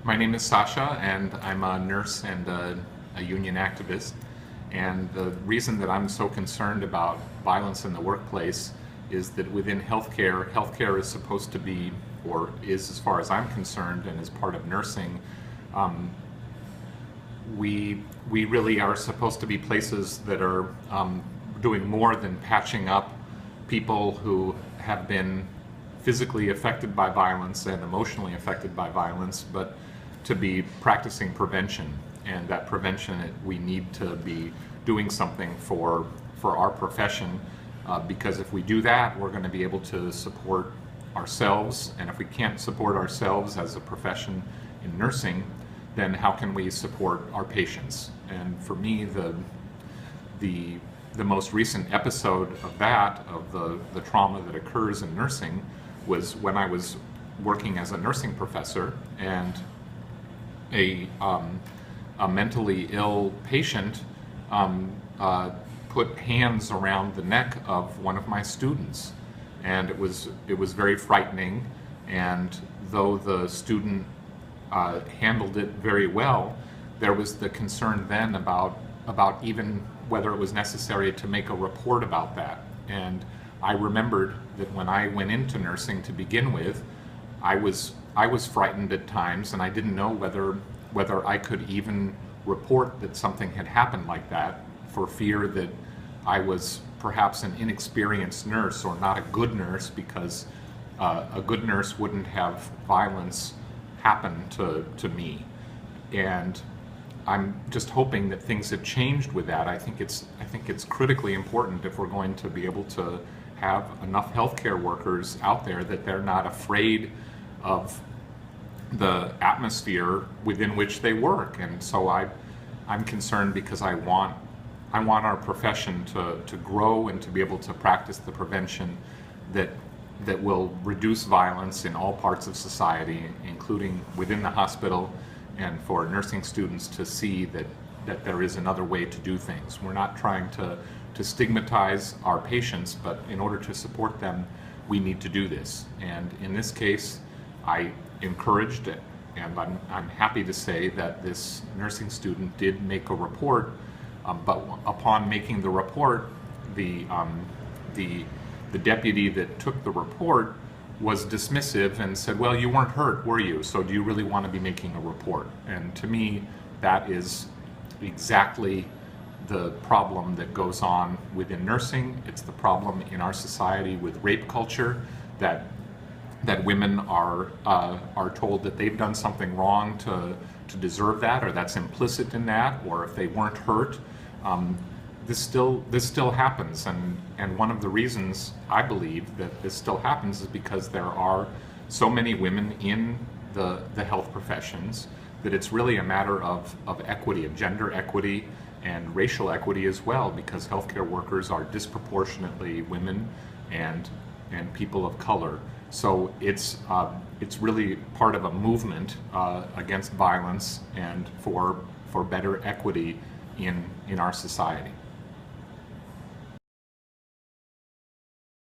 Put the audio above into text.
My name is Sasha, and I'm a nurse and a union activist. And the reason that I'm so concerned about violence in the workplace is that within healthcare, healthcare is supposed to be, or is as far as I'm concerned, and as part of nursing, um, we really are supposed to be places that are doing more than patching up people who have been physically affected by violence and emotionally affected by violence, but to be practicing prevention. And that prevention, we need to be doing something for our profession, because if we do that, we're going to be able to support ourselves. And if we can't support ourselves as a profession in nursing, then how can we support our patients? And for me, the most recent episode of that, of the trauma that occurs in nursing, was when I was working as a nursing professor, and a mentally ill patient put hands around the neck of one of my students, and it was very frightening. And though the student handled it very well, there was the concern then about even whether it was necessary to make a report about that. And I remembered that when I went into nursing to begin with, I was frightened at times, and I didn't know whether I could even report that something had happened like that, for fear that I was perhaps an inexperienced nurse or not a good nurse, because a good nurse wouldn't have violence happen to me. And I'm just hoping that things have changed with that. I think it's critically important, if we're going to be able to have enough healthcare workers out there, that they're not afraid of the atmosphere within which they work. And so I'm concerned, because I want our profession to grow and to be able to practice the prevention that will reduce violence in all parts of society, including within the hospital, and for nursing students to see that there is another way to do things. We're not trying to stigmatize our patients, but in order to support them, we need to do this. And in this case, I encouraged it, and I'm happy to say that this nursing student did make a report, but upon making the report, the deputy that took the report was dismissive and said, "Well, you weren't hurt, were you? So do you really want to be making a report?" And to me, that is exactly the problem that goes on within nursing. It's the problem in our society with rape culture, that women are told that they've done something wrong to deserve that, or that's implicit in that, or if they weren't hurt. This still happens, and one of the reasons I believe that this still happens is because there are so many women in the health professions, that it's really a matter of equity, of gender equity and racial equity as well, because healthcare workers are disproportionately women and people of color. So it's really part of a movement against violence and for better equity in our society.